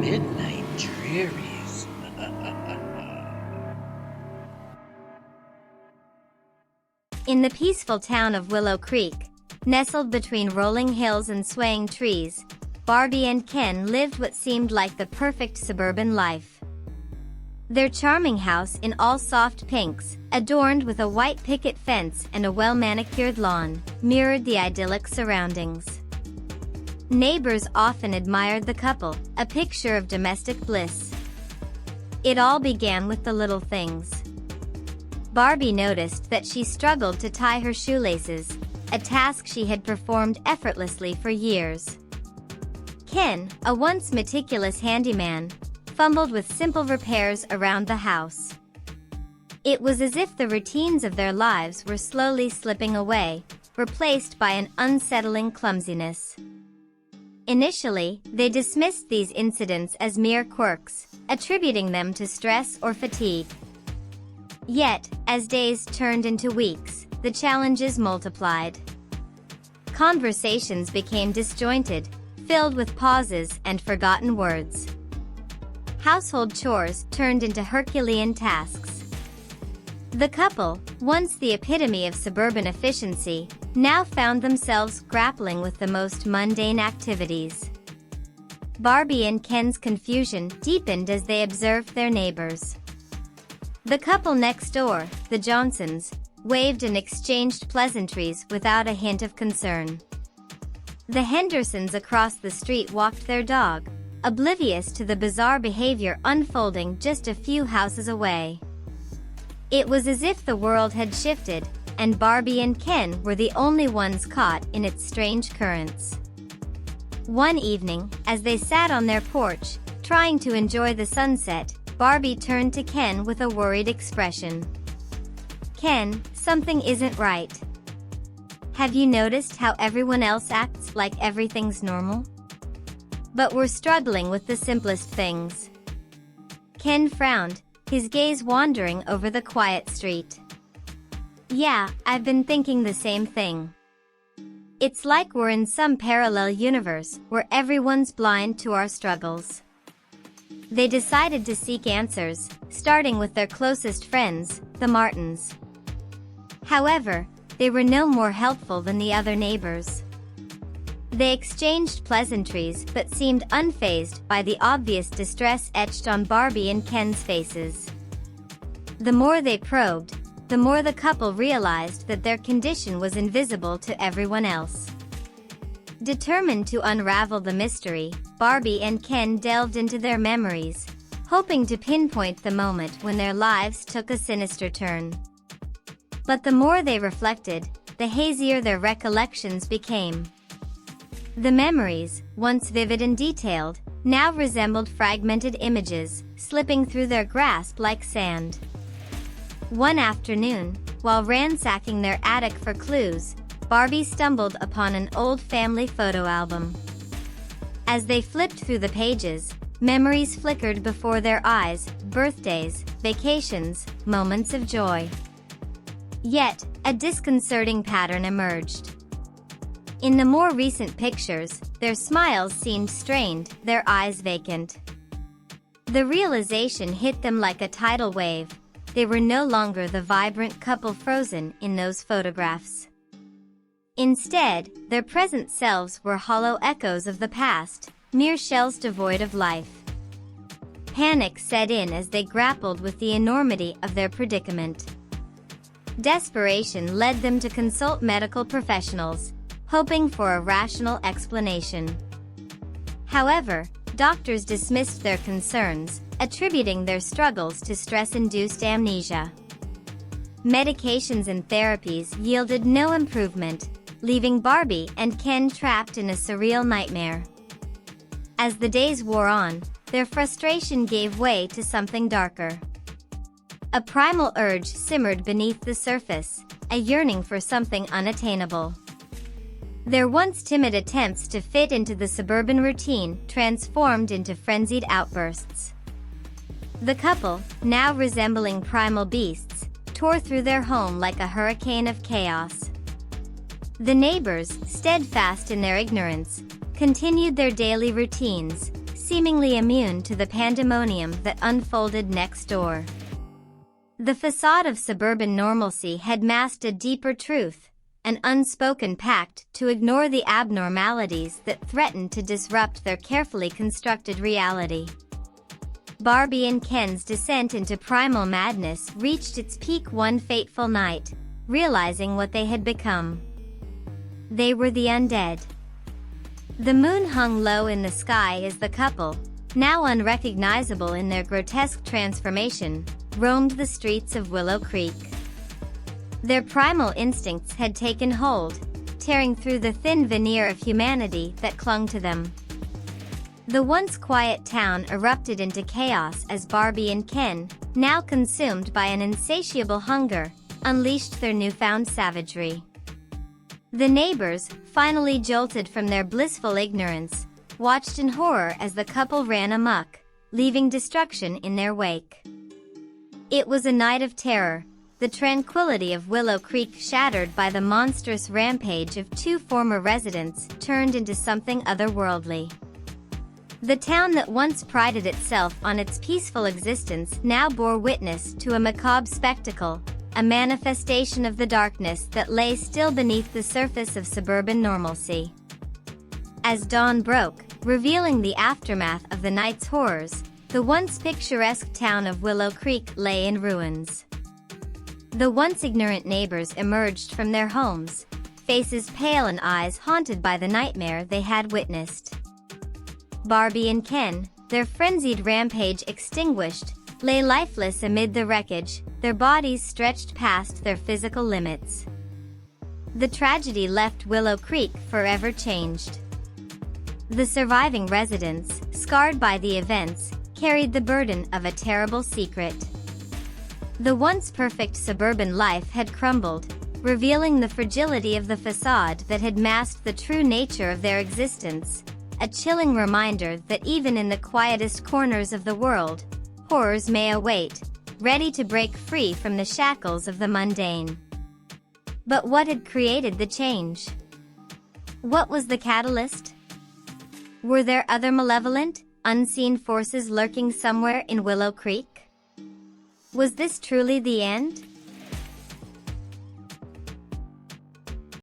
Midnight Drearies. In the peaceful town of Willow Creek, nestled between rolling hills and swaying trees, Barbie and Ken lived what seemed like the perfect suburban life. Their charming house in all soft pinks, adorned with a white picket fence and a well-manicured lawn, mirrored the idyllic surroundings. Neighbors often admired the couple, a picture of domestic bliss. It all began with the little things. Barbie noticed that she struggled to tie her shoelaces, a task she had performed effortlessly for years. Ken, a once meticulous handyman, fumbled with simple repairs around the house. It was as if the routines of their lives were slowly slipping away, replaced by an unsettling clumsiness. Initially, they dismissed these incidents as mere quirks, attributing them to stress or fatigue. Yet, as days turned into weeks, the challenges multiplied. Conversations became disjointed, filled with pauses and forgotten words. Household chores turned into Herculean tasks. The couple, once the epitome of suburban efficiency, now found themselves grappling with the most mundane activities. Barbie and Ken's confusion deepened as they observed their neighbors. The couple next door, the Johnsons, waved and exchanged pleasantries without a hint of concern. The Hendersons across the street walked their dog, oblivious to the bizarre behavior unfolding just a few houses away. It was as if the world had shifted, and Barbie and Ken were the only ones caught in its strange currents. One evening, as they sat on their porch, trying to enjoy the sunset, Barbie turned to Ken with a worried expression. "Ken, something isn't right. Have you noticed how everyone else acts like everything's normal? But we're struggling with the simplest things." Ken frowned, his gaze wandering over the quiet street. "Yeah, I've been thinking the same thing. It's like we're in some parallel universe where everyone's blind to our struggles." They decided to seek answers, starting with their closest friends, the Martins. However, they were no more helpful than the other neighbors. They exchanged pleasantries but seemed unfazed by the obvious distress etched on Barbie and Ken's faces. The more they probed, the more the couple realized that their condition was invisible to everyone else. Determined to unravel the mystery, Barbie and Ken delved into their memories, hoping to pinpoint the moment when their lives took a sinister turn. But the more they reflected, the hazier their recollections became. The memories, once vivid and detailed, now resembled fragmented images, slipping through their grasp like sand. One afternoon, while ransacking their attic for clues, Barbie stumbled upon an old family photo album. As they flipped through the pages, memories flickered before their eyes, birthdays, vacations, moments of joy. Yet, a disconcerting pattern emerged. In the more recent pictures, their smiles seemed strained, their eyes vacant. The realization hit them like a tidal wave. They were no longer the vibrant couple frozen in those photographs. Instead, their present selves were hollow echoes of the past, mere shells devoid of life. Panic set in as they grappled with the enormity of their predicament. Desperation led them to consult medical professionals, hoping for a rational explanation. However, doctors dismissed their concerns, attributing their struggles to stress-induced amnesia. Medications and therapies yielded no improvement, leaving Barbie and Ken trapped in a surreal nightmare. As the days wore on, their frustration gave way to something darker. A primal urge simmered beneath the surface, a yearning for something unattainable. Their once timid attempts to fit into the suburban routine transformed into frenzied outbursts. The couple, now resembling primal beasts, tore through their home like a hurricane of chaos. The neighbors, steadfast in their ignorance, continued their daily routines, seemingly immune to the pandemonium that unfolded next door. The facade of suburban normalcy had masked a deeper truth, an unspoken pact to ignore the abnormalities that threatened to disrupt their carefully constructed reality. Barbie and Ken's descent into primal madness reached its peak one fateful night, realizing what they had become. They were the undead. The moon hung low in the sky as the couple, now unrecognizable in their grotesque transformation, roamed the streets of Willow Creek. Their primal instincts had taken hold, tearing through the thin veneer of humanity that clung to them. The once quiet town erupted into chaos as Barbie and Ken, now consumed by an insatiable hunger, unleashed their newfound savagery. The neighbors, finally jolted from their blissful ignorance, watched in horror as the couple ran amok, leaving destruction in their wake. It was a night of terror, the tranquility of Willow Creek shattered by the monstrous rampage of two former residents turned into something otherworldly. The town that once prided itself on its peaceful existence now bore witness to a macabre spectacle, a manifestation of the darkness that lay still beneath the surface of suburban normalcy. As dawn broke, revealing the aftermath of the night's horrors, the once picturesque town of Willow Creek lay in ruins. The once ignorant neighbors emerged from their homes, faces pale and eyes haunted by the nightmare they had witnessed. Barbie and Ken, their frenzied rampage extinguished, lay lifeless amid the wreckage, their bodies stretched past their physical limits. The tragedy left Willow Creek forever changed. The surviving residents, scarred by the events, carried the burden of a terrible secret. The once perfect suburban life had crumbled, revealing the fragility of the facade that had masked the true nature of their existence, a chilling reminder that even in the quietest corners of the world, horrors may await, ready to break free from the shackles of the mundane. But what had created the change? What was the catalyst? Were there other malevolent, unseen forces lurking somewhere in Willow Creek? Was this truly the end?